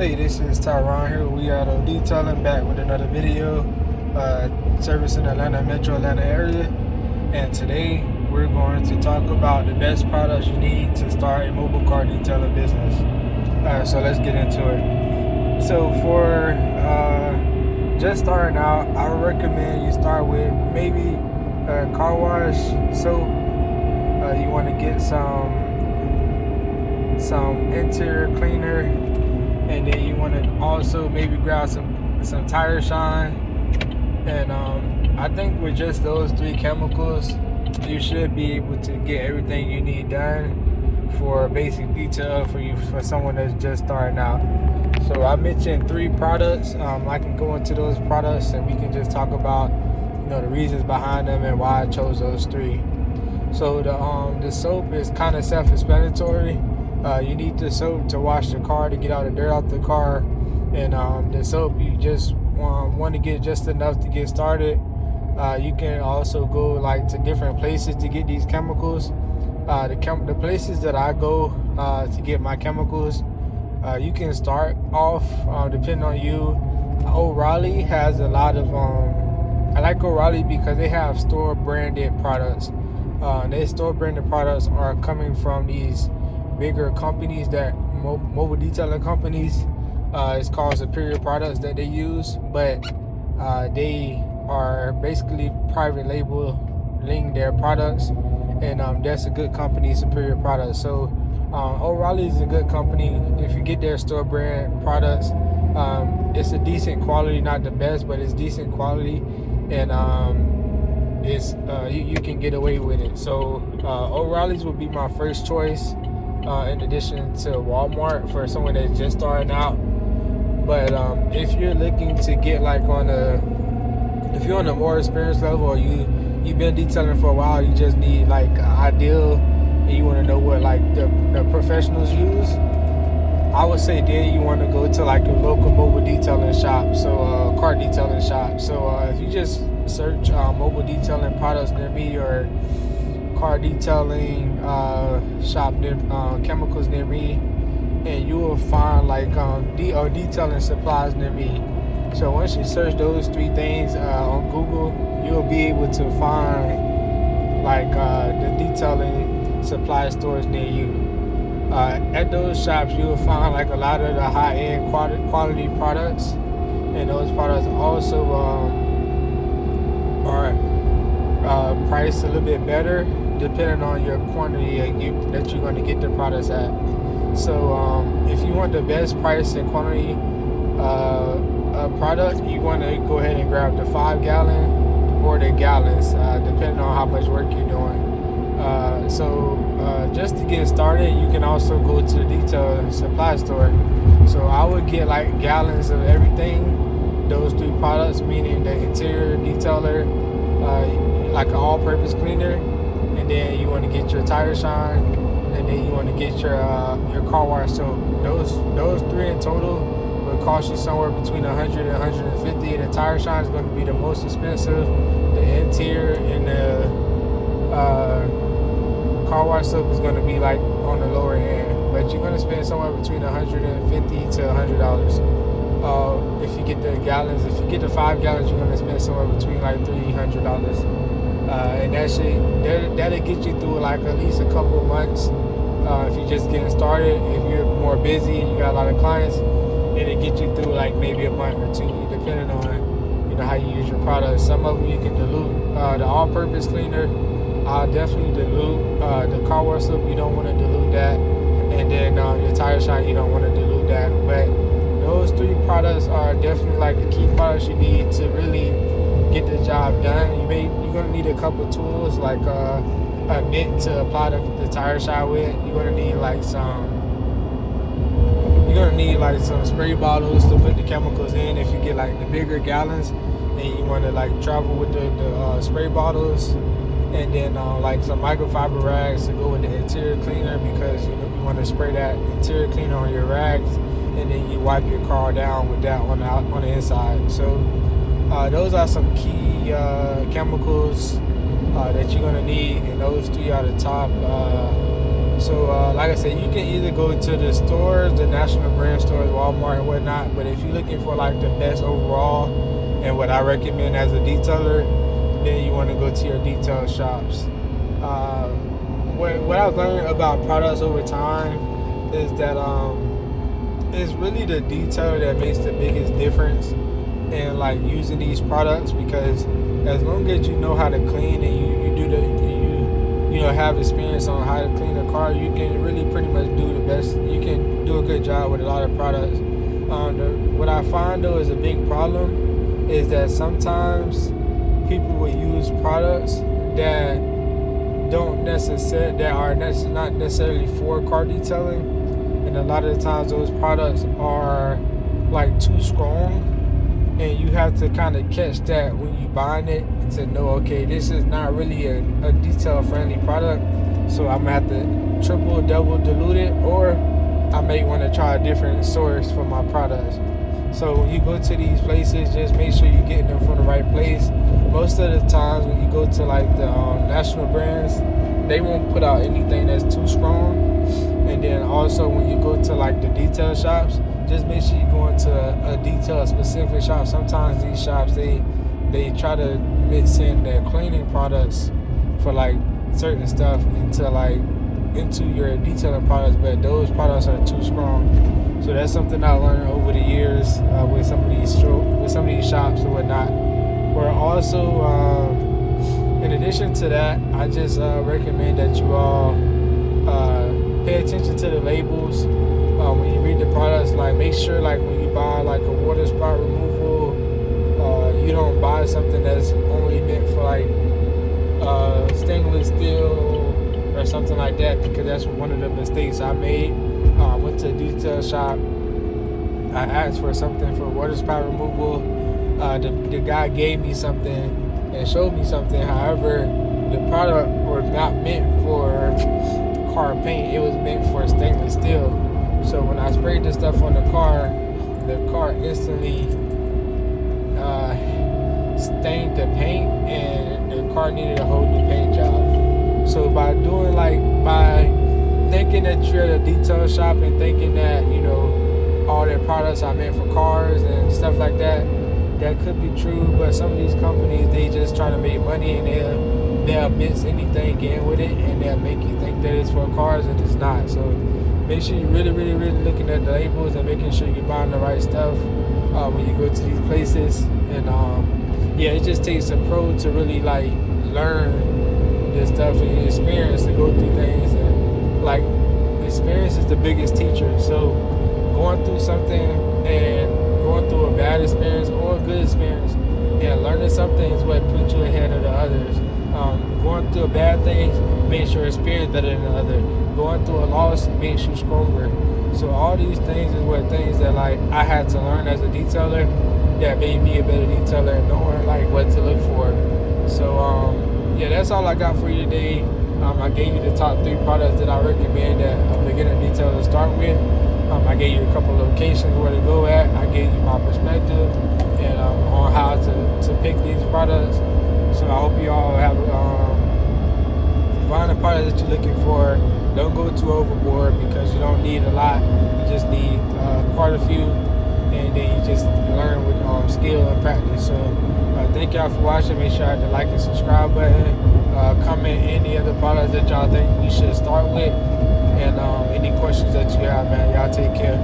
Hey, this is Tyron here. We are detailing back with another video, servicing Atlanta, Metro Atlanta area. And today we're going to talk about the best products you need to start a mobile car detailing business. So let's get into it. So for just starting out, I would recommend you start with maybe car wash soap. You want to get some interior cleaner, and then you want to also maybe grab some tire shine. And I think with just those three chemicals, you should be able to get everything you need done for basic detail for someone that's just starting out. So I mentioned three products. I can go into those products and we can just talk about the reasons behind them and why I chose those three. So the soap is kind of self-explanatory. You need the soap to wash the car, to get all the dirt out the car, and the soap you just want to get just enough to get started. You can also go to different places to get these chemicals. The places that I go to get my chemicals, you can start off depending on you. O'Reilly has a lot of I like O'Reilly because they have store branded products. Their store branded products are coming from these bigger companies, that mobile detailing companies. It's called Superior Products that they use, but they are basically private labeling their products, and that's a good company, Superior Products. So O'Reilly is a good company. If you get their store brand products, it's a decent quality, not the best, but it's decent quality, and it's you can get away with it. So O'Reilly's would be my first choice, in addition to Walmart for someone that's just starting out. But if you're looking to get if you're on a more experienced level, or you've been detailing for a while, you just need ideal, and you want to know what the professionals use, I would say then you want to go to your local mobile detailing shop, so car detailing shop. So if you just search mobile detailing products near me, or car detailing shop near chemicals near me, and you will find detailing supplies near me. So once you search those three things on Google, you'll be able to find the detailing supply stores near you. At those shops, you'll find a lot of the high-end quality products, and those products also are priced a little bit better depending on your quantity that you're going to get the products at. So if you want the best price and quantity product, you want to go ahead and grab the 5-gallon or the gallons, depending on how much work you're doing. Just to get started, you can also go to the detail supply store. So I would get gallons of everything, those three products, meaning the interior detailer, an all-purpose cleaner, and then you want to get your tire shine, and then you want to get your car wash. So those three in total will cost you somewhere between $100 and $150. The tire shine is going to be the most expensive. The interior and the car wash soap is going to be on the lower end, but you're going to spend somewhere between $150 to $100. If you get the gallons, if you get the 5 gallons, you're going to spend somewhere between $300. And that'll get you through at least a couple of months. If you're just getting started, if you're more busy, you got a lot of clients, it'll get you through maybe a month or two, depending on how you use your products. Some of them you can dilute. The all-purpose cleaner, definitely dilute. The car wash soap, you don't want to dilute that, and then your tire shine, you don't want to dilute that. But those three products are definitely the key products you need to really get the job done. You're gonna need a couple tools, a mitt to apply the tire shine with. You're gonna need some spray bottles to put the chemicals in. If you get the bigger gallons, and you want to travel with the spray bottles, and then some microfiber rags to go with the interior cleaner, because you want to spray that interior cleaner on your rags, and then you wipe your car down with that on the inside. So those are some key chemicals that you're going to need, and those three are the top So, like I said, you can either go to the stores, the national brand stores, Walmart and whatnot. But if you're looking for like the best overall and what I recommend as a detailer, then you want to go to your detail shops. What I've learned about products over time is that it's really the detail that makes the biggest difference in like using these products, because as long as you know how to clean and you have experience on how to clean a car, you can really pretty much do the best. You can do a good job with a lot of products. What I find though is a big problem is that sometimes people will use products that are not necessarily for car detailing, and a lot of the times those products are like too strong, and you have to kind of catch that when you buying it to know, okay, this is not really a detail friendly product, so I'm gonna have to triple, double dilute it, or I may want to try a different source for my products. So when you go to these places, just make sure you're getting them from the right place. Most of the times when you go to like the national brands, they won't put out anything that's too strong. And then also when you go to like the detail shops, just make sure you're going to a detail specific shop. Sometimes these shops, they try to mix in their cleaning products for like certain stuff into your detailing products, but those products are too strong. So that's something I learned over the years with some of these shops and whatnot. Or also, in addition to that, I just recommend that you all pay attention to the labels when you read the products. Like, make sure like when you buy like a water spot removal, you don't buy something that's only meant for like stainless steel or something like that, because that's one of the mistakes I made. I went to a detail shop. I asked for something for water spout removal. The guy gave me something and showed me something. However, the product was not meant for car paint. It was meant for stainless steel. So when I sprayed this stuff on the car instantly stained the paint, and the car needed a whole new paint job. So by thinking that you're at a detail shop and thinking that, you know, all their products are meant for cars and stuff like that, that could be true. But some of these companies, they just try to make money, and they'll mix anything in with it, and they'll make you think that it's for cars and it's not. So make sure you're really, really, really looking at the labels and making sure you're buying the right stuff when you go to these places. And yeah, it just takes a pro to really like learn this stuff and experience to go through things. And like, experience is the biggest teacher. So going through something and going through a bad experience or a good experience and learning something is what puts you ahead of the others. Going through a bad thing makes your experience better than the other. Going through a loss makes you stronger. So all these things is what things that like I had to learn as a detailer that made me a better detailer, and knowing like what to look for. So yeah, that's all I got for you today. I gave you the top 3 products that I recommend that a beginner detailer start with. I gave you a couple locations where to go at. I gave you my perspective and on how to pick these products. So I hope you all have find the products that you're looking for. Don't go too overboard, because you don't need a lot. You just need quite a few, and then you just learn with skill and practice. So thank y'all for watching. Make sure I hit the like and subscribe button. Comment any other products that y'all think we should start with, and any questions that you have, man. Y'all take care.